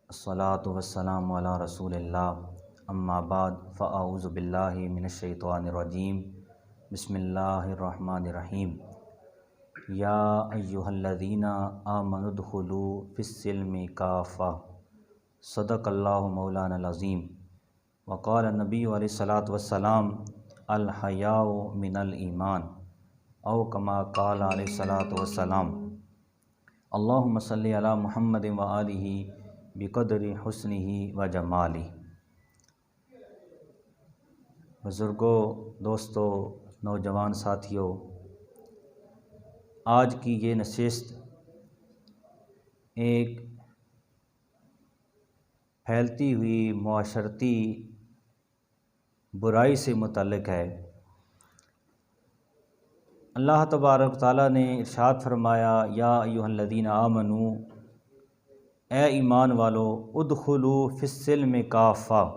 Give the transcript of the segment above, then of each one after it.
الصلاۃ والسلام علی رسول اللہ اما بعد فاعوذ باللہ من الشیطان الرجیم بسم اللہ الرحمن الرحیم یا ایہا الذین آمنوا ادخلوا فی السلم کافۃ صدق اللہ مولانا العظیم وقال النبی علیہ الصلاۃ والسلام الحیاء من الایمان او کما قال علیہ الصلاۃ والسلام اللہم صلی علی محمد وآلہ بقدر حسنہ و جمالہ۔ بزرگوں، دوستوں، نوجوان ساتھیوں، آج کی یہ نشست ایک پھیلتی ہوئی معاشرتی برائی سے متعلق ہے۔ اللہ تبارک تعالیٰ نے ارشاد فرمایا یا ایھا الذین آمنوا، اے ایمان والو، ادخلوا فی السلم کافۃ،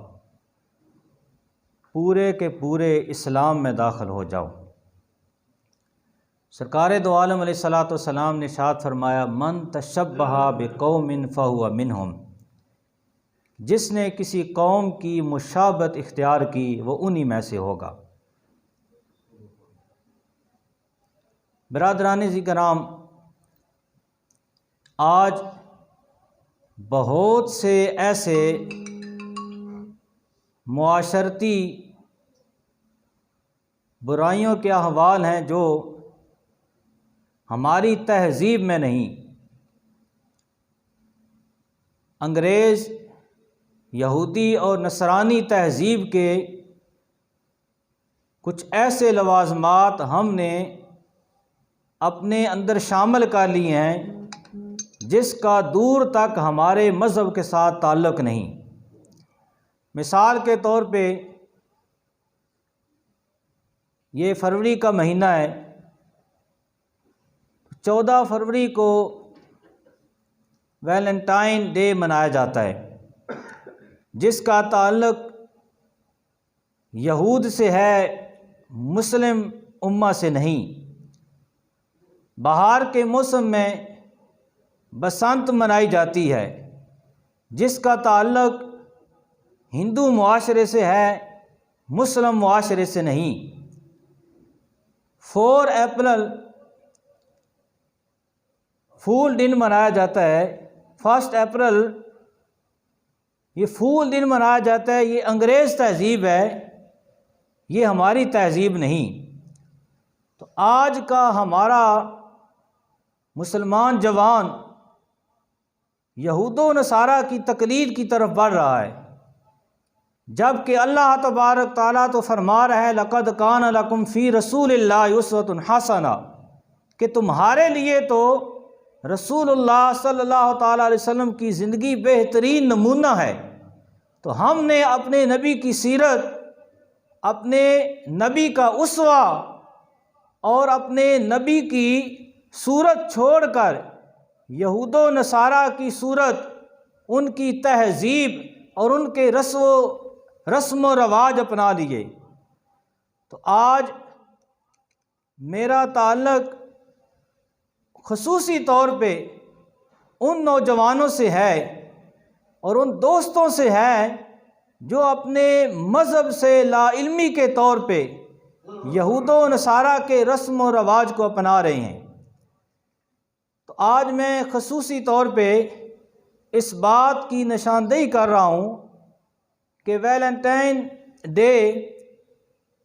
پورے کے پورے اسلام میں داخل ہو جاؤ۔ سرکار دو عالم علیہ الصلاۃ والسلام نے ارشاد فرمایا من تشبہ بقوم فہو منہم، جس نے کسی قوم کی مشابہت اختیار کی وہ انہی میں سے ہوگا۔ برادران کرام، آج بہت سے ایسے معاشرتی برائیوں کے احوال ہیں جو ہماری تہذیب میں نہیں۔ انگریز، یہودی اور نصرانی تہذیب کے کچھ ایسے لوازمات ہم نے اپنے اندر شامل کر لیے ہیں جس کا دور تک ہمارے مذہب کے ساتھ تعلق نہیں۔ مثال کے طور پہ یہ فروری کا مہینہ ہے، 14 فروری کو ویلنٹائن ڈے منایا جاتا ہے، جس کا تعلق یہود سے ہے، مسلم امہ سے نہیں۔ بہار کے موسم میں بسنت منائی جاتی ہے، جس کا تعلق ہندو معاشرے سے ہے، مسلم معاشرے سے نہیں۔ 4 اپریل پھول دن منایا جاتا ہے، 1 اپریل یہ پھول دن منایا جاتا ہے۔ یہ انگریز تہذیب ہے، یہ ہماری تہذیب نہیں۔ تو آج کا ہمارا مسلمان جوان یہود و نصارہ کی تقلید کی طرف بڑھ رہا ہے، جبکہ اللہ تبارک تعالیٰ تو فرما رہا ہے لقد کان لکم فی رسول اللہ اسوۃ حسنہ، کہ تمہارے لیے تو رسول اللہ صلی اللہ تعالیٰ علیہ وسلم کی زندگی بہترین نمونہ ہے۔ تو ہم نے اپنے نبی کی سیرت، اپنے نبی کا اسوہ اور اپنے نبی کی صورت چھوڑ کر یہود و نصارہ کی صورت، ان کی تہذیب اور ان کے رسم و رواج اپنا لیے۔ تو آج میرا تعلق خصوصی طور پہ ان نوجوانوں سے ہے اور ان دوستوں سے ہے جو اپنے مذہب سے لا علمی کے طور پہ یہود و نصارہ کے رسم و رواج کو اپنا رہے ہیں۔ تو آج میں خصوصی طور پہ اس بات کی نشاندہی کر رہا ہوں کہ ویلنٹائن ڈے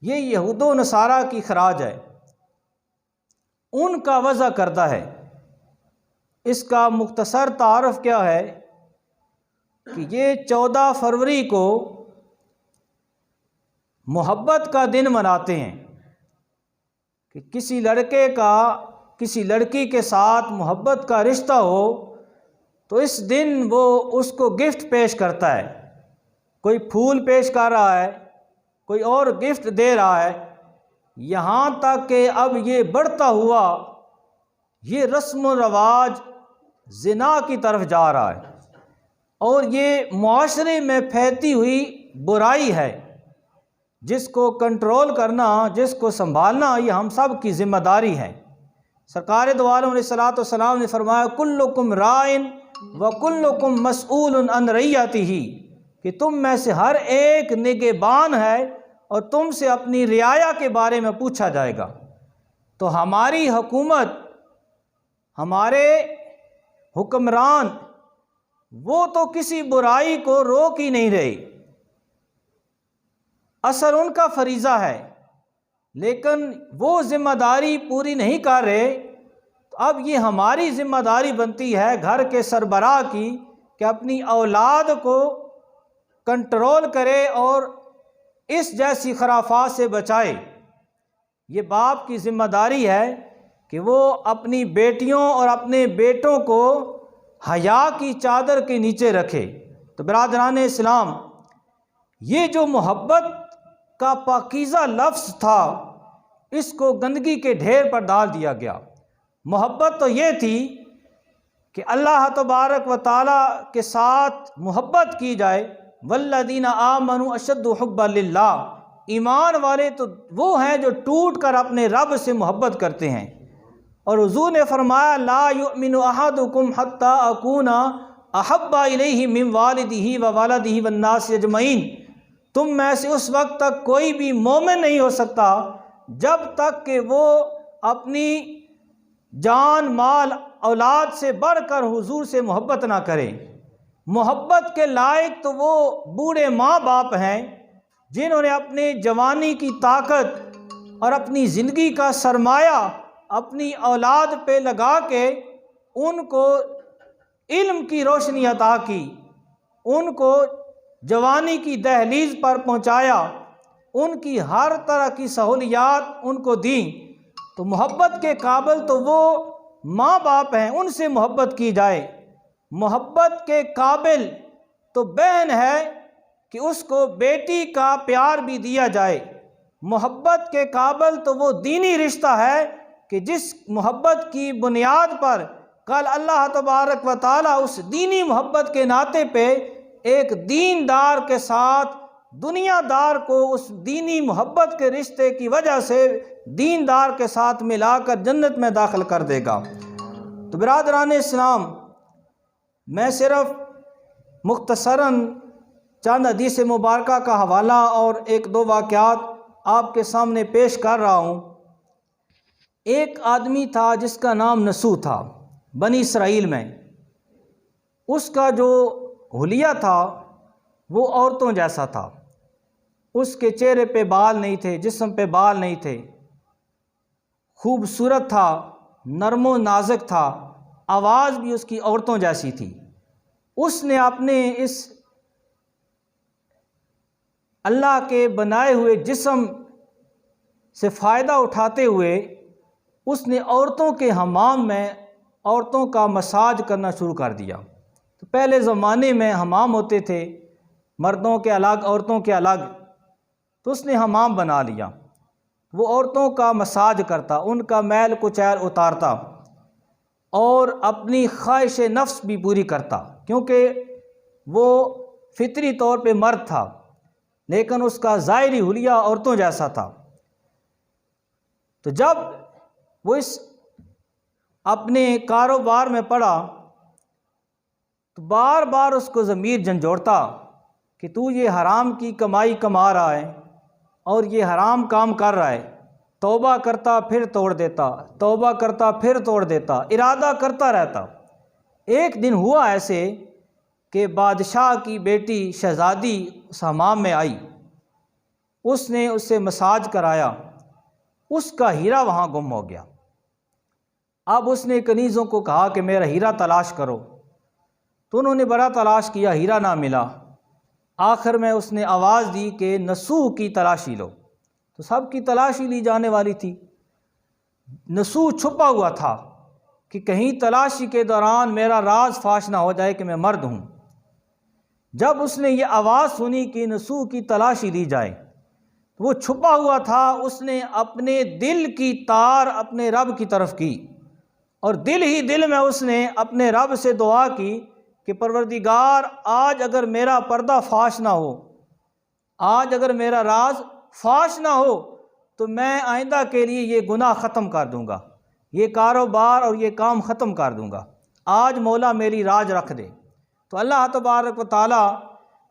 یہ یہود و نصارہ کی خراج ہے، ان کا وضع کرتا ہے۔ اس کا مختصر تعارف کیا ہے کہ یہ 14 فروری کو محبت کا دن مناتے ہیں، کہ کسی لڑکے کا کسی لڑکی کے ساتھ محبت کا رشتہ ہو تو اس دن وہ اس کو گفٹ پیش کرتا ہے، کوئی پھول پیش کر رہا ہے، کوئی اور گفٹ دے رہا ہے، یہاں تک کہ اب یہ بڑھتا ہوا یہ رسم و رواج زنا کی طرف جا رہا ہے، اور یہ معاشرے میں پھیلتی ہوئی برائی ہے، جس کو کنٹرول کرنا، جس کو سنبھالنا یہ ہم سب کی ذمہ داری ہے۔ سرکار دو عالم علیہ الصلوۃ والسلام نے فرمایا کلکم راعٍ وَكُلُّكُمْ مَسْئُولٌ عَنْ رَعِيَّتِهِ کہ تم میں سے ہر ایک نگہبان ہے اور تم سے اپنی رعایا کے بارے میں پوچھا جائے گا۔ تو ہماری حکومت، ہمارے حکمران وہ تو کسی برائی کو روک ہی نہیں رہے، اصل ان کا فریضہ ہے، لیکن وہ ذمہ داری پوری نہیں کر رہے۔ تو اب یہ ہماری ذمہ داری بنتی ہے گھر کے سربراہ کی کہ اپنی اولاد کو کنٹرول کرے اور اس جیسی خرافات سے بچائے۔ یہ باپ کی ذمہ داری ہے کہ وہ اپنی بیٹیوں اور اپنے بیٹوں کو حیا کی چادر کے نیچے رکھے۔ تو برادران اسلام، یہ جو محبت کا پاکیزہ لفظ تھا، اس کو گندگی کے ڈھیر پر ڈال دیا گیا۔ محبت تو یہ تھی کہ اللہ تبارک و تعالیٰ کے ساتھ محبت کی جائے۔ والذین آمنوا اشد حبا للہ، ایمان والے تو وہ ہیں جو ٹوٹ کر اپنے رب سے محبت کرتے ہیں۔ اور حضور نے فرمایا لا یؤمن احدکم حتی اکون احب الیہ من والدہ وولدہ والناس اجمعین، تم میں سے اس وقت تک کوئی بھی مومن نہیں ہو سکتا جب تک کہ وہ اپنی جان مال اولاد سے بڑھ کر حضور سے محبت نہ کرے۔ محبت کے لائق تو وہ بوڑھے ماں باپ ہیں جنہوں نے اپنے جوانی کی طاقت اور اپنی زندگی کا سرمایہ اپنی اولاد پہ لگا کے ان کو علم کی روشنی عطا کی، ان کو جوانی کی دہلیز پر پہنچایا، ان کی ہر طرح کی سہولیات ان کو دیں۔ تو محبت کے قابل تو وہ ماں باپ ہیں، ان سے محبت کی جائے۔ محبت کے قابل تو بہن ہے کہ اس کو بیٹی کا پیار بھی دیا جائے۔ محبت کے قابل تو وہ دینی رشتہ ہے کہ جس محبت کی بنیاد پر کل اللہ تبارک و تعالیٰ اس دینی محبت کے ناطے پہ ایک دیندار کے ساتھ دنیا دار کو اس دینی محبت کے رشتے کی وجہ سے دیندار کے ساتھ ملا کر جنت میں داخل کر دے گا۔ تو برادران اسلام، میں صرف مختصراً چند حدیث مبارکہ کا حوالہ اور ایک دو واقعات آپ کے سامنے پیش کر رہا ہوں۔ ایک آدمی تھا جس کا نام نسو تھا، بنی اسرائیل میں۔ اس کا جو حلیہ تھا وہ عورتوں جیسا تھا، اس کے چہرے پہ بال نہیں تھے، جسم پہ بال نہیں تھے، خوبصورت تھا، نرم و نازک تھا، آواز بھی اس کی عورتوں جیسی تھی۔ اس نے اپنے اس اللہ کے بنائے ہوئے جسم سے فائدہ اٹھاتے ہوئے اس نے عورتوں کے حمام میں عورتوں کا مساج کرنا شروع کر دیا۔ تو پہلے زمانے میں حمام ہوتے تھے، مردوں کے الگ عورتوں کے الگ، تو اس نے حمام بنا لیا۔ وہ عورتوں کا مساج کرتا، ان کا میل کچیل اتارتا اور اپنی خواہش نفس بھی پوری کرتا، کیونکہ وہ فطری طور پہ مرد تھا لیکن اس کا ظاہری حلیہ عورتوں جیسا تھا۔ تو جب وہ اس اپنے کاروبار میں پڑا تو بار بار اس کو ضمیر جھنجھوڑتا کہ تو یہ حرام کی کمائی کما رہا ہے اور یہ حرام کام کر رہا ہے۔ توبہ کرتا پھر توڑ دیتا، توبہ کرتا پھر توڑ دیتا، ارادہ کرتا رہتا۔ ایک دن ہوا ایسے کہ بادشاہ کی بیٹی شہزادی اس حمام میں آئی، اس نے اس سے مساج کرایا، اس کا ہیرا وہاں گم ہو گیا۔ اب اس نے کنیزوں کو کہا کہ میرا ہیرا تلاش کرو، تو انہوں نے بڑا تلاش کیا، ہیرا نہ ملا۔ آخر میں اس نے آواز دی کہ نسو کی تلاشی لو، تو سب کی تلاشی لی جانے والی تھی۔ نسو چھپا ہوا تھا کہ کہیں تلاشی کے دوران میرا راز فاش نہ ہو جائے کہ میں مرد ہوں۔ جب اس نے یہ آواز سنی کہ نسو کی تلاشی لی جائے، تو وہ چھپا ہوا تھا، اس نے اپنے دل کی تار اپنے رب کی طرف کی اور دل ہی دل میں اس نے اپنے رب سے دعا کی کہ پروردگار، آج اگر میرا پردہ فاش نہ ہو، آج اگر میرا راز فاش نہ ہو تو میں آئندہ کے لیے یہ گناہ ختم کر دوں گا، یہ کاروبار اور یہ کام ختم کر دوں گا۔ آج مولا میری راج رکھ دے۔ تو اللہ تبارک و تعالیٰ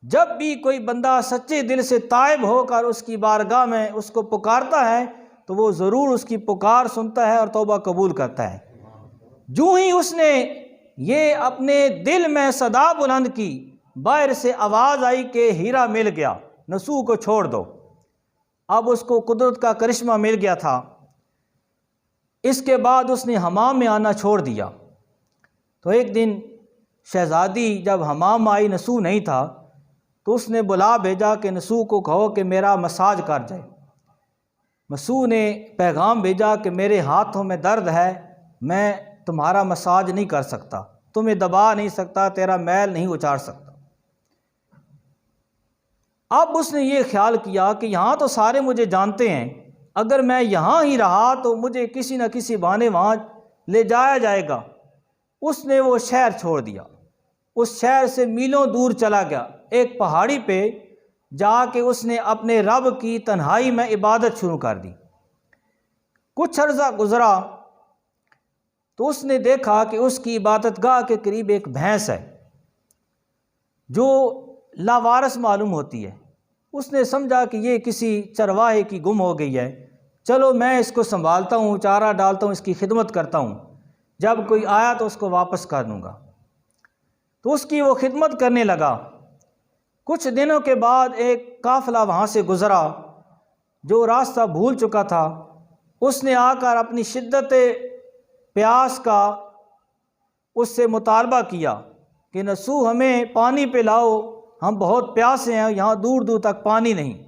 جب بھی کوئی بندہ سچے دل سے تائب ہو کر اس کی بارگاہ میں اس کو پکارتا ہے تو وہ ضرور اس کی پکار سنتا ہے اور توبہ قبول کرتا ہے۔ جو ہی اس نے یہ اپنے دل میں صدا بلند کی، باہر سے آواز آئی کہ ہیرا مل گیا، نسوح کو چھوڑ دو۔ اب اس کو قدرت کا کرشمہ مل گیا تھا۔ اس کے بعد اس نے حمام میں آنا چھوڑ دیا۔ تو ایک دن شہزادی جب حمام آئی، نسوح نہیں تھا، تو اس نے بلا بھیجا کہ نسوح کو کہو کہ میرا مساج کر جائے۔ نسوح نے پیغام بھیجا کہ میرے ہاتھوں میں درد ہے، میں تمہارا مساج نہیں کر سکتا، تمہیں دبا نہیں سکتا، تیرا میل نہیں اچار سکتا۔ اب اس نے یہ خیال کیا کہ یہاں تو سارے مجھے جانتے ہیں، اگر میں یہاں ہی رہا تو مجھے کسی نہ کسی بہانے وہاں لے جایا جائے گا۔ اس نے وہ شہر چھوڑ دیا، اس شہر سے میلوں دور چلا گیا، ایک پہاڑی پہ جا کے اس نے اپنے رب کی تنہائی میں عبادت شروع کر دی۔ کچھ عرصہ گزرا تو اس نے دیکھا کہ اس کی عبادت گاہ کے قریب ایک بھینس ہے جو لاوارث معلوم ہوتی ہے۔ اس نے سمجھا کہ یہ کسی چرواہے کی گم ہو گئی ہے، چلو میں اس کو سنبھالتا ہوں، چارہ ڈالتا ہوں، اس کی خدمت کرتا ہوں، جب کوئی آیا تو اس کو واپس کر دوں گا۔ تو اس کی وہ خدمت کرنے لگا۔ کچھ دنوں کے بعد ایک قافلہ وہاں سے گزرا جو راستہ بھول چکا تھا۔ اس نے آ کر اپنی شدت پیاس کا اس سے مطالبہ کیا کہ نسوح ہمیں پانی پلاؤ، ہم بہت پیاسے ہیں، یہاں دور دور تک پانی نہیں۔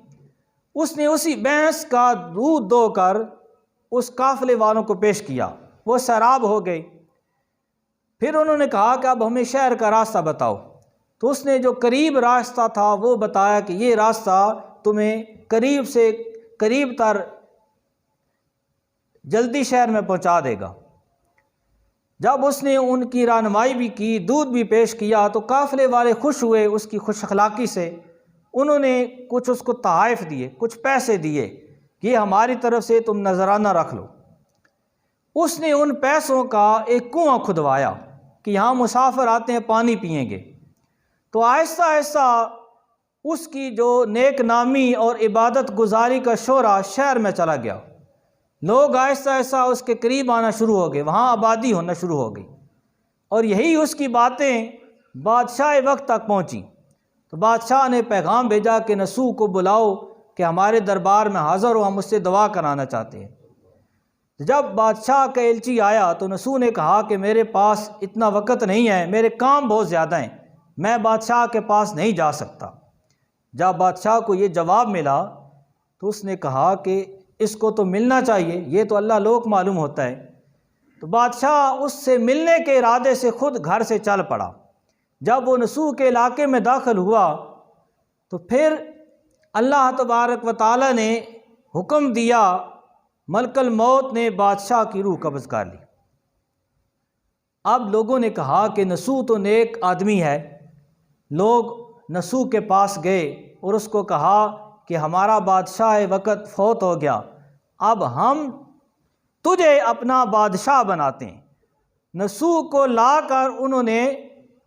اس نے اسی بھینس کا دودھ دو کر اس قافلے والوں کو پیش کیا، وہ سیراب ہو گئے۔ پھر انہوں نے کہا کہ اب ہمیں شہر کا راستہ بتاؤ۔ تو اس نے جو قریب راستہ تھا وہ بتایا کہ یہ راستہ تمہیں قریب سے قریب تر جلدی شہر میں پہنچا دے گا۔ جب اس نے ان کی رہنمائی بھی کی، دودھ بھی پیش کیا، تو قافلے والے خوش ہوئے اس کی خوش اخلاقی سے۔ انہوں نے کچھ اس کو تحائف دیے، کچھ پیسے دیے کہ یہ ہماری طرف سے تم نذرانہ رکھ لو۔ اس نے ان پیسوں کا ایک کنواں کھدوایا کہ یہاں مسافر آتے ہیں پانی پئیں گے۔ تو آہستہ آہستہ اس کی جو نیک نامی اور عبادت گزاری کا شعرہ شہر میں چلا گیا۔ لوگ آہستہ آہستہ اس کے قریب آنا شروع ہو گئے، وہاں آبادی ہونا شروع ہو گئی، اور یہی اس کی باتیں بادشاہ وقت تک پہنچیں۔ تو بادشاہ نے پیغام بھیجا کہ نسوح کو بلاؤ کہ ہمارے دربار میں حاضر ہو، ہم اس سے دعا کرانا چاہتے ہیں۔ جب بادشاہ کا ایلچی آیا تو نسوح نے کہا کہ میرے پاس اتنا وقت نہیں ہے، میرے کام بہت زیادہ ہیں، میں بادشاہ کے پاس نہیں جا سکتا۔ جب بادشاہ کو یہ جواب ملا تو اس نے کہا کہ اس کو تو ملنا چاہیے، یہ تو اللہ لوک معلوم ہوتا ہے۔ تو بادشاہ اس سے ملنے کے ارادے سے خود گھر سے چل پڑا۔ جب وہ نسوح کے علاقے میں داخل ہوا تو پھر اللہ تبارک و تعالی نے حکم دیا، ملک الموت نے بادشاہ کی روح قبض کر لی۔ اب لوگوں نے کہا کہ نسوح تو نیک آدمی ہے۔ لوگ نسوح کے پاس گئے اور اس کو کہا کہ ہمارا بادشاہ وقت فوت ہو گیا، اب ہم تجھے اپنا بادشاہ بناتے ہیں۔ نسوح کو لا کر انہوں نے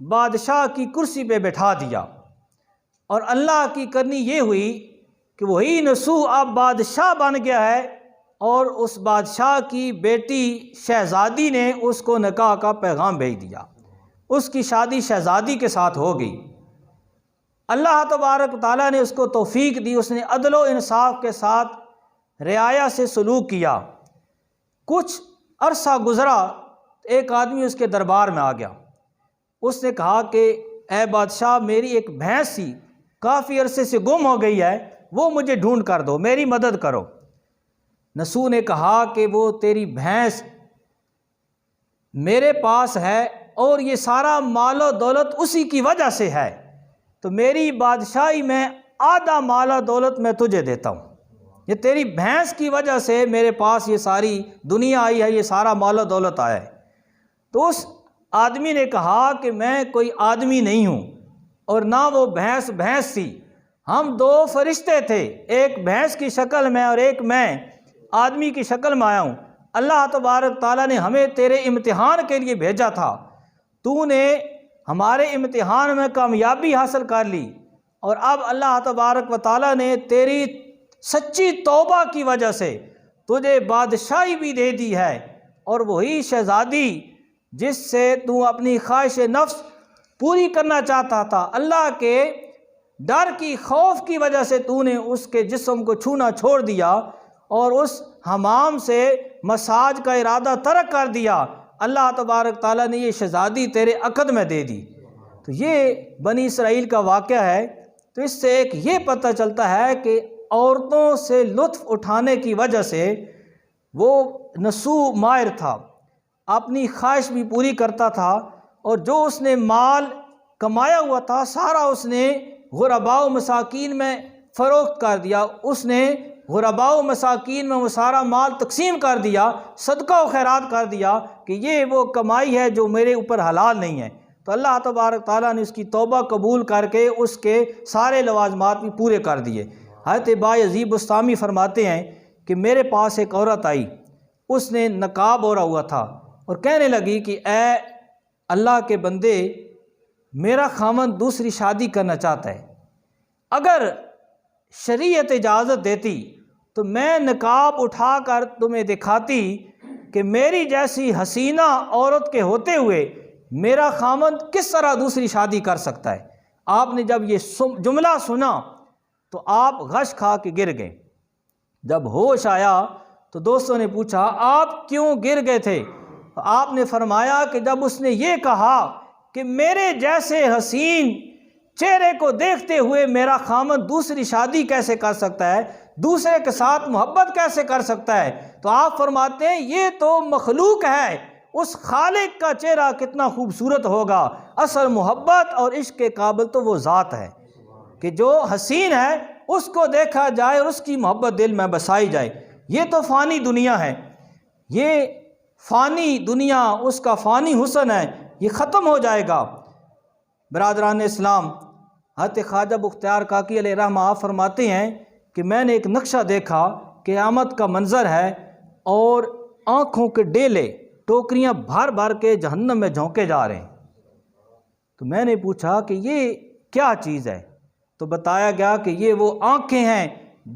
بادشاہ کی کرسی پہ بٹھا دیا، اور اللہ کی کرنی یہ ہوئی کہ وہی نسوح اب بادشاہ بن گیا ہے، اور اس بادشاہ کی بیٹی شہزادی نے اس کو نکاح کا پیغام بھیج دیا۔ اس کی شادی شہزادی کے ساتھ ہو گئی۔ اللہ تبارک تعالیٰ نے اس کو توفیق دی، اس نے عدل و انصاف کے ساتھ رعایا سے سلوک کیا۔ کچھ عرصہ گزرا، ایک آدمی اس کے دربار میں آ گیا۔ اس نے کہا کہ اے بادشاہ، میری ایک بھینس سی کافی عرصے سے گم ہو گئی ہے، وہ مجھے ڈھونڈ کر دو، میری مدد کرو۔ نسوح نے کہا کہ وہ تیری بھینس میرے پاس ہے اور یہ سارا مال و دولت اسی کی وجہ سے ہے، تو میری بادشاہی میں آدھا مال و دولت میں تجھے دیتا ہوں۔ یہ تیری بھینس کی وجہ سے میرے پاس یہ ساری دنیا آئی ہے، یہ سارا مال و دولت آیا ہے۔ تو اس آدمی نے کہا کہ میں کوئی آدمی نہیں ہوں اور نہ وہ بھینس تھی، ہم دو فرشتے تھے، ایک بھینس کی شکل میں اور ایک میں آدمی کی شکل میں آیا ہوں۔ اللہ تبارک تعالیٰ نے ہمیں تیرے امتحان کے لیے بھیجا تھا، تو نے ہمارے امتحان میں کامیابی حاصل کر لی، اور اب اللہ تبارک و تعالیٰ نے تیری سچی توبہ کی وجہ سے تجھے بادشاہی بھی دے دی ہے، اور وہی شہزادی جس سے تو اپنی خواہش نفس پوری کرنا چاہتا تھا، اللہ کے ڈر کی خوف کی وجہ سے تو نے اس کے جسم کو چھونا چھوڑ دیا اور اس حمام سے مساج کا ارادہ ترک کر دیا، اللہ تبارک تعالیٰ نے یہ شہزادی تیرے عقد میں دے دی۔ تو یہ بنی اسرائیل کا واقعہ ہے۔ تو اس سے ایک یہ پتہ چلتا ہے کہ عورتوں سے لطف اٹھانے کی وجہ سے وہ نسو مائر تھا، اپنی خواہش بھی پوری کرتا تھا، اور جو اس نے مال کمایا ہوا تھا سارا اس نے غرباء و مساکین میں فروخت کر دیا، اس نے غرباء و مساکین میں وہ سارا مال تقسیم کر دیا، صدقہ و خیرات کر دیا کہ یہ وہ کمائی ہے جو میرے اوپر حلال نہیں ہے۔ تو اللہ تبارک تعالیٰ نے اس کی توبہ قبول کر کے اس کے سارے لوازمات بھی پورے کر دیے۔ حضرت بایزید بسطامی فرماتے ہیں کہ میرے پاس ایک عورت آئی، اس نے نقاب اوڑھا ہوا تھا اور کہنے لگی کہ اے اللہ کے بندے، میرا خاوند دوسری شادی کرنا چاہتا ہے، اگر شریعت اجازت دیتی تو میں نقاب اٹھا کر تمہیں دکھاتی کہ میری جیسی حسینہ عورت کے ہوتے ہوئے میرا خاوند کس طرح دوسری شادی کر سکتا ہے۔ آپ نے جب یہ جملہ سنا تو آپ غش کھا کے گر گئے۔ جب ہوش آیا تو دوستوں نے پوچھا آپ کیوں گر گئے تھے؟ آپ نے فرمایا کہ جب اس نے یہ کہا کہ میرے جیسے حسین چہرے کو دیکھتے ہوئے میرا خاوند دوسری شادی کیسے کر سکتا ہے، دوسرے کے ساتھ محبت کیسے کر سکتا ہے، تو آپ فرماتے ہیں یہ تو مخلوق ہے، اس خالق کا چہرہ کتنا خوبصورت ہوگا، اصل محبت اور عشق کے قابل تو وہ ذات ہے کہ جو حسین ہے اس کو دیکھا جائے اور اس کی محبت دل میں بسائی جائے۔ یہ تو فانی دنیا ہے، یہ فانی دنیا، اس کا فانی حسن ہے، یہ ختم ہو جائے گا۔ برادران اسلام، حضرت خواجہ بختیار کاکی علیہ رحمہ آپ فرماتے ہیں کہ میں نے ایک نقشہ دیکھا، قیامت کا منظر ہے اور آنکھوں کے ڈیلے ٹوکریاں بھر بھر کے جہنم میں جھونکے جا رہے ہیں۔ تو میں نے پوچھا کہ یہ کیا چیز ہے؟ تو بتایا گیا کہ یہ وہ آنکھیں ہیں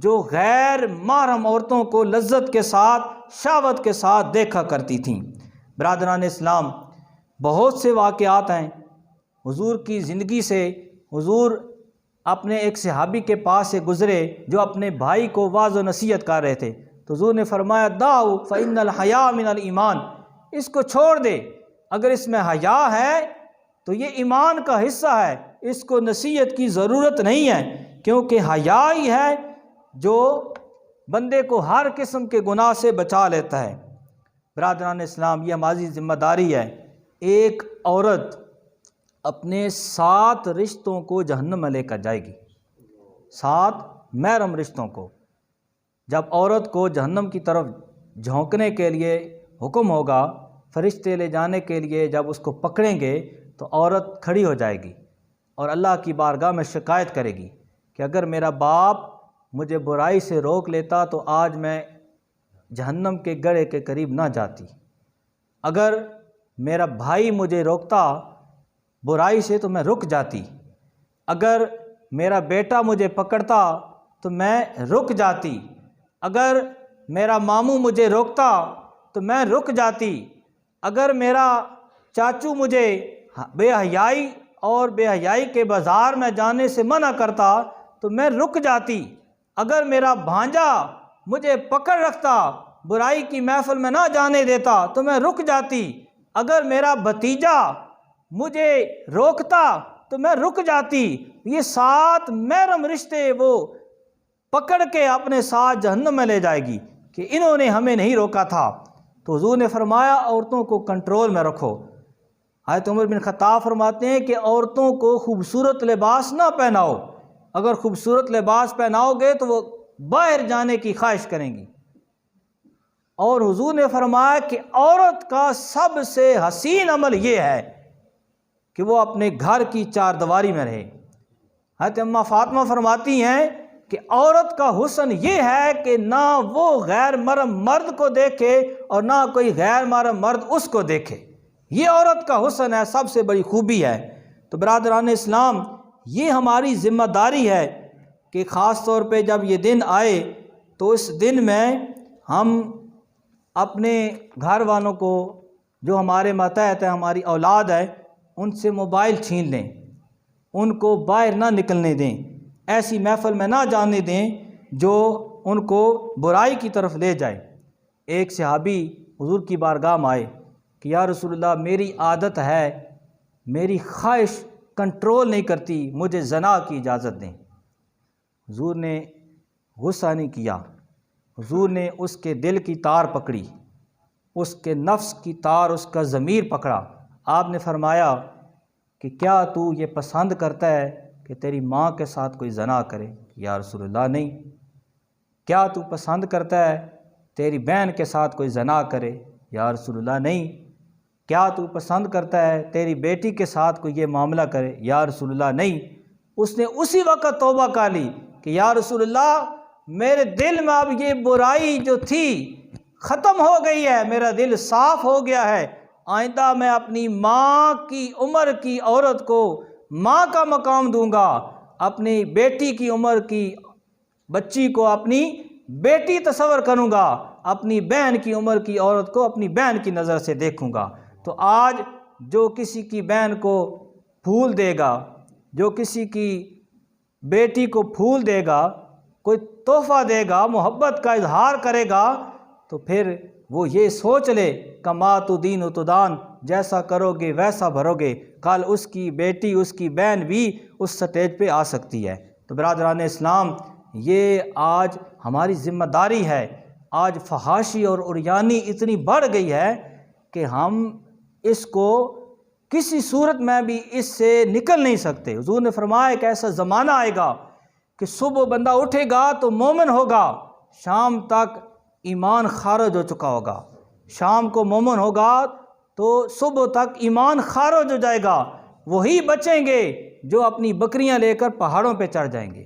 جو غیر محرم عورتوں کو لذت کے ساتھ، شہوت کے ساتھ دیکھا کرتی تھیں۔ برادران اسلام، بہت سے واقعات ہیں حضور کی زندگی سے۔ حضور اپنے ایک صحابی کے پاس سے گزرے جو اپنے بھائی کو واعظ و نصیحت کر رہے تھے، تو حضور نے فرمایا دعو فإن الحیاء من الایمان، اس کو چھوڑ دے، اگر اس میں حیا ہے تو یہ ایمان کا حصہ ہے، اس کو نصیحت کی ضرورت نہیں ہے، کیونکہ حیا ہی ہے جو بندے کو ہر قسم کے گناہ سے بچا لیتا ہے۔ برادران اسلام، یہ ہماری ذمہ داری ہے۔ ایک عورت اپنے 7 رشتوں کو جہنم میں لے کر جائے گی، 7 محرم رشتوں کو۔ جب عورت کو جہنم کی طرف جھونکنے کے لیے حکم ہوگا، فرشتے لے جانے کے لیے جب اس کو پکڑیں گے تو عورت کھڑی ہو جائے گی اور اللہ کی بارگاہ میں شکایت کرے گی کہ اگر میرا باپ مجھے برائی سے روک لیتا تو آج میں جہنم کے گڑھے کے قریب نہ جاتی، اگر میرا بھائی مجھے روکتا برائی سے تو میں رک جاتی، اگر میرا بیٹا مجھے پکڑتا تو میں رک جاتی، اگر میرا ماموں مجھے روکتا تو میں رک جاتی، اگر میرا چاچو مجھے بے حیائی اور بے حیائی کے بازار میں جانے سے منع کرتا تو میں رک جاتی، اگر میرا بھانجا مجھے پکڑ رکھتا، برائی کی محفل میں نہ جانے دیتا تو میں رک جاتی، اگر میرا بھتیجا مجھے روکتا تو میں رک جاتی۔ یہ 7 محرم رشتے وہ پکڑ کے اپنے ساتھ جہنم میں لے جائے گی کہ انہوں نے ہمیں نہیں روکا تھا۔ تو حضور نے فرمایا عورتوں کو کنٹرول میں رکھو۔ حضرت عمر بن خطاب فرماتے ہیں کہ عورتوں کو خوبصورت لباس نہ پہناؤ، اگر خوبصورت لباس پہناؤ گے تو وہ باہر جانے کی خواہش کریں گی۔ اور حضور نے فرمایا کہ عورت کا سب سے حسین عمل یہ ہے کہ وہ اپنے گھر کی 4 دیواری میں رہے۔ حضرت اماں فاطمہ فرماتی ہیں کہ عورت کا حسن یہ ہے کہ نہ وہ غیر محرم مرد کو دیکھے اور نہ کوئی غیر محرم مرد اس کو دیکھے۔ یہ عورت کا حسن ہے، سب سے بڑی خوبی ہے۔ تو برادران اسلام، یہ ہماری ذمہ داری ہے کہ خاص طور پہ جب یہ دن آئے تو اس دن میں ہم اپنے گھر والوں کو، جو ہمارے ماتحت ہیں، ہماری اولاد ہے، ان سے موبائل چھین لیں، ان کو باہر نہ نکلنے دیں، ایسی محفل میں نہ جانے دیں جو ان کو برائی کی طرف لے جائے۔ ایک صحابی حضور کی بارگاہ میں آئے کہ یا رسول اللہ، میری عادت ہے، میری خواہش کنٹرول نہیں کرتی، مجھے زنا کی اجازت دیں۔ حضور نے غصہ نہیں کیا، حضور نے اس کے دل کی تار پکڑی، اس کے نفس کی تار، اس کا ضمیر پکڑا۔ آپ نے فرمایا کہ کیا تو یہ پسند کرتا ہے کہ تیری ماں کے ساتھ کوئی زنا کرے؟ یا رسول اللہ نہیں۔ کیا تو پسند کرتا ہے تیری بہن کے ساتھ کوئی زنا کرے؟ یا رسول اللہ نہیں۔ کیا تو پسند کرتا ہے تیری بیٹی کے ساتھ کوئی یہ معاملہ کرے؟ یا رسول اللہ نہیں۔ اس نے اسی وقت توبہ کر لی کہ یا رسول اللہ، میرے دل میں اب یہ برائی جو تھی ختم ہو گئی ہے، میرا دل صاف ہو گیا ہے، آئندہ میں اپنی ماں کی عمر کی عورت کو ماں کا مقام دوں گا، اپنی بیٹی کی عمر کی بچی کو اپنی بیٹی تصور کروں گا، اپنی بہن کی عمر کی عورت کو اپنی بہن کی نظر سے دیکھوں گا۔ تو آج جو کسی کی بہن کو پھول دے گا، جو کسی کی بیٹی کو پھول دے گا، کوئی تحفہ دے گا، محبت کا اظہار کرے گا، تو پھر وہ یہ سوچ لے کما تدین تدان، جیسا کرو گے ویسا بھرو گے، کل اس کی بیٹی، اس کی بہن بھی اس سٹیج پہ آ سکتی ہے۔ تو برادران اسلام، یہ آج ہماری ذمہ داری ہے۔ آج فحاشی اور عریانی اتنی بڑھ گئی ہے کہ ہم اس کو کسی صورت میں بھی اس سے نکل نہیں سکتے۔ حضور نے فرمایا کہ ایسا زمانہ آئے گا کہ صبح بندہ اٹھے گا تو مومن ہوگا، شام تک ایمان خارج ہو چکا ہوگا، شام کو مومن ہوگا تو صبح تک ایمان خارج ہو جائے گا۔ وہی بچیں گے جو اپنی بکریاں لے کر پہاڑوں پہ چڑھ جائیں گے۔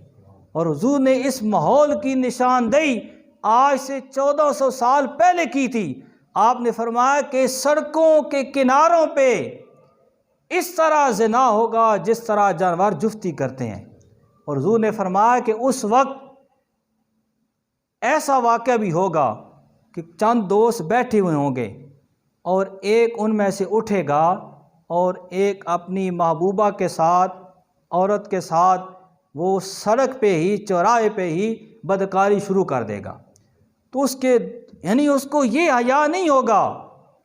اور حضور نے اس ماحول کی نشاندہی آج سے 1400 سال پہلے کی تھی۔ آپ نے فرمایا کہ سڑکوں کے کناروں پہ اس طرح زنا ہوگا جس طرح جانور جفتی کرتے ہیں۔ اور حضور نے فرمایا کہ اس وقت ایسا واقعہ بھی ہوگا کہ چند دوست بیٹھے ہوئے ہوں گے اور ایک ان میں سے اٹھے گا اور ایک اپنی محبوبہ کے ساتھ، عورت کے ساتھ، وہ سڑک پہ ہی، چوراہے پہ ہی بدکاری شروع کر دے گا۔ تو اس کو یہ حیا نہیں ہوگا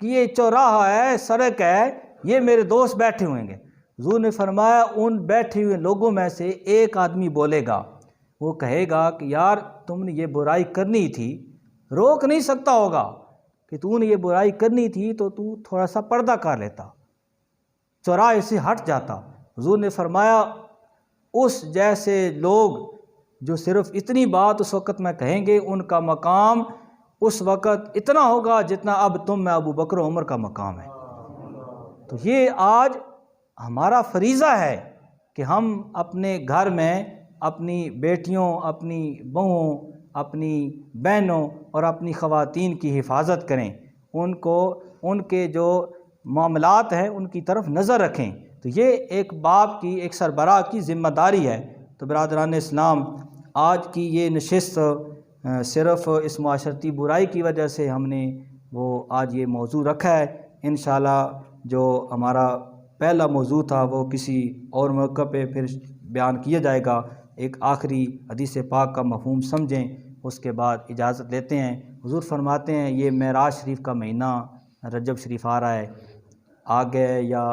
کہ یہ چوراہا ہے، سڑک ہے، یہ میرے دوست بیٹھے ہوئیں گے۔ حضور نے فرمایا ان بیٹھے ہوئے لوگوں میں سے ایک آدمی بولے گا، وہ کہے گا کہ یار تم نے یہ برائی کرنی تھی، روک نہیں سکتا ہوگا کہ تو نے یہ برائی کرنی تھی تو تو تھوڑا سا پردہ کر لیتا، چوراہے سے ہٹ جاتا۔ حضور نے فرمایا اس جیسے لوگ جو صرف اتنی بات اس وقت میں کہیں گے، ان کا مقام اس وقت اتنا ہوگا جتنا اب تم میں ابو بکر و عمر کا مقام ہے۔ تو یہ آج ہمارا فریضہ ہے کہ ہم اپنے گھر میں اپنی بیٹیوں، اپنی بہوؤں، اپنی بہنوں اور اپنی خواتین کی حفاظت کریں، ان کو ان کے جو معاملات ہیں ان کی طرف نظر رکھیں۔ تو یہ ایک باپ کی، ایک سربراہ کی ذمہ داری ہے۔ تو برادران اسلام، آج کی یہ نشست صرف اس معاشرتی برائی کی وجہ سے ہم نے وہ آج یہ موضوع رکھا ہے۔ انشاءاللہ جو ہمارا پہلا موضوع تھا وہ کسی اور موقع پہ پھر بیان کیا جائے گا۔ ایک آخری حدیث پاک کا مفہوم سمجھیں، اس کے بعد اجازت لیتے ہیں۔ حضور فرماتے ہیں یہ معراج شریف کا مہینہ رجب شریف آ رہا ہے، آگے یا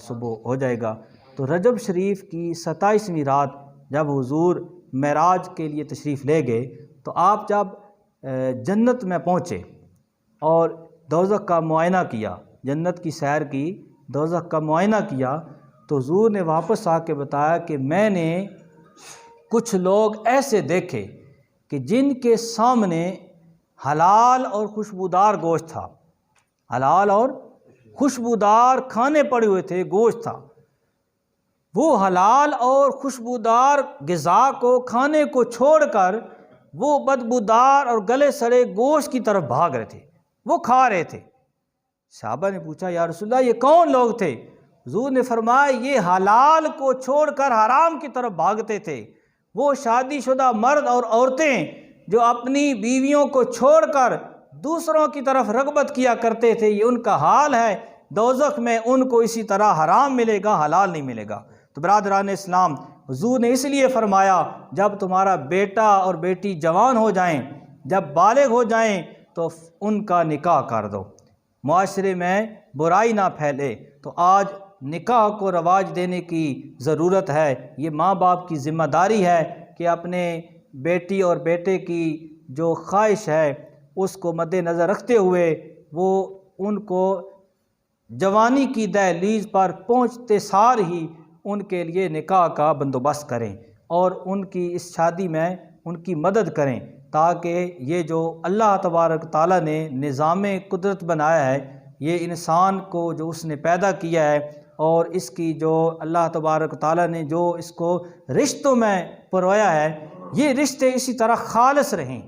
صبح ہو جائے گا، تو رجب شریف کی 27ویں رات جب حضور معراج کے لیے تشریف لے گئے تو آپ جب جنت میں پہنچے اور دوزخ کا معائنہ کیا، جنت کی سیر کی، دوزخ کا معائنہ کیا، تو حضور نے واپس آ کے بتایا کہ میں نے کچھ لوگ ایسے دیکھے کہ جن کے سامنے حلال اور خوشبودار گوشت تھا، حلال اور خوشبودار کھانے پڑے ہوئے تھے، گوشت تھا، وہ حلال اور خوشبودار غذا کو، کھانے کو چھوڑ کر وہ بدبودار اور گلے سڑے گوشت کی طرف بھاگ رہے تھے، وہ کھا رہے تھے۔ صحابہ نے پوچھا یا رسول اللہ یہ کون لوگ تھے؟ حضور نے فرمایا یہ حلال کو چھوڑ کر حرام کی طرف بھاگتے تھے، وہ شادی شدہ مرد اور عورتیں جو اپنی بیویوں کو چھوڑ کر دوسروں کی طرف رغبت کیا کرتے تھے، یہ ان کا حال ہے، دوزخ میں ان کو اسی طرح حرام ملے گا، حلال نہیں ملے گا۔ تو برادران اسلام، حضور نے اس لیے فرمایا جب تمہارا بیٹا اور بیٹی جوان ہو جائیں، جب بالغ ہو جائیں تو ان کا نکاح کر دو، معاشرے میں برائی نہ پھیلے۔ تو آج نکاح کو رواج دینے کی ضرورت ہے، یہ ماں باپ کی ذمہ داری ہے کہ اپنے بیٹی اور بیٹے کی جو خواہش ہے اس کو مد نظر رکھتے ہوئے وہ ان کو جوانی کی دہلیز پر پہنچتے سار ہی ان کے لیے نکاح کا بندوبست کریں اور ان کی اس شادی میں ان کی مدد کریں، تاکہ یہ جو اللہ تبارک تعالیٰ نے نظام قدرت بنایا ہے، یہ انسان کو جو اس نے پیدا کیا ہے اور اس کی جو اللہ تبارک تعالیٰ نے جو اس کو رشتوں میں پرویا ہے، یہ رشتے اسی طرح خالص رہیں۔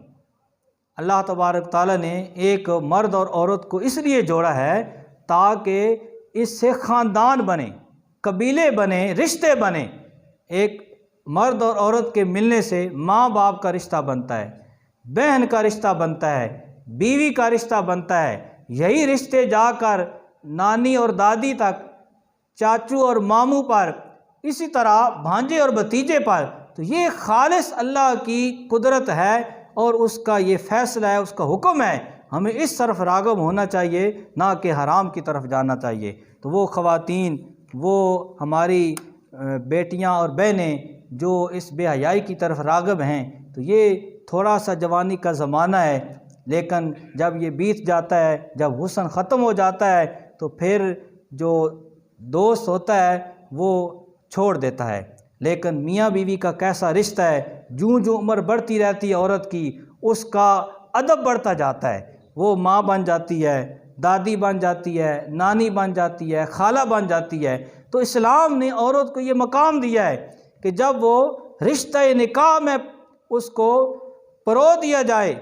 اللہ تبارک تعالیٰ نے ایک مرد اور عورت کو اس لیے جوڑا ہے تاکہ اس سے خاندان بنے، قبیلے بنے، رشتے بنے۔ ایک مرد اور عورت کے ملنے سے ماں باپ کا رشتہ بنتا ہے، بہن کا رشتہ بنتا ہے، بیوی کا رشتہ بنتا ہے، یہی رشتے جا کر نانی اور دادی تک، چاچو اور ماموں پر، اسی طرح بھانجے اور بھتیجے پر۔ تو یہ خالص اللہ کی قدرت ہے اور اس کا یہ فیصلہ ہے، اس کا حکم ہے، ہمیں اس طرف راغب ہونا چاہیے، نہ کہ حرام کی طرف جانا چاہیے۔ تو وہ خواتین، وہ ہماری بیٹیاں اور بہنیں جو اس بے حیائی کی طرف راغب ہیں، تو یہ تھوڑا سا جوانی کا زمانہ ہے، لیکن جب یہ بیت جاتا ہے، جب حسن ختم ہو جاتا ہے تو پھر جو دوست ہوتا ہے وہ چھوڑ دیتا ہے۔ لیکن میاں بیوی کا کیسا رشتہ ہے، جوں جوں عمر بڑھتی رہتی ہے عورت کی، اس کا ادب بڑھتا جاتا ہے، وہ ماں بن جاتی ہے، دادی بن جاتی ہے، نانی بن جاتی ہے، خالہ بن جاتی ہے۔ تو اسلام نے عورت کو یہ مقام دیا ہے کہ جب وہ رشتہ نکاح میں اس کو پرو دیا جائے،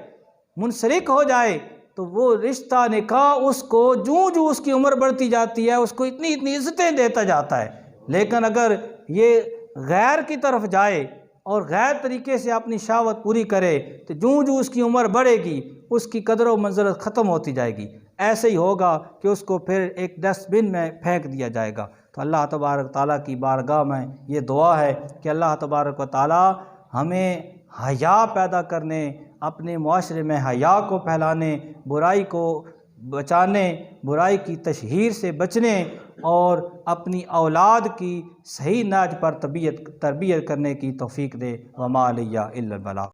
منسلک ہو جائے، تو وہ رشتہ نکاح اس کو جوں جوں اس کی عمر بڑھتی جاتی ہے اس کو اتنی اتنی عزتیں دیتا جاتا ہے۔ لیکن اگر یہ غیر کی طرف جائے اور غیر طریقے سے اپنی شہوت پوری کرے تو جوں جوں اس کی عمر بڑھے گی اس کی قدر و منزلت ختم ہوتی جائے گی، ایسے ہی ہوگا کہ اس کو پھر ایک ڈسٹ بن میں پھینک دیا جائے گا۔ تو اللہ تبارک تعالیٰ کی بارگاہ میں یہ دعا ہے کہ اللہ تبارک و تعالیٰ ہمیں حیا پیدا کرنے، اپنے معاشرے میں حیا کو پھیلانے، برائی کو بچانے، برائی کی تشہیر سے بچنے اور اپنی اولاد کی صحیح نہج پر تربیت کرنے کی توفیق دے۔ وما علیہ الا البلاغ۔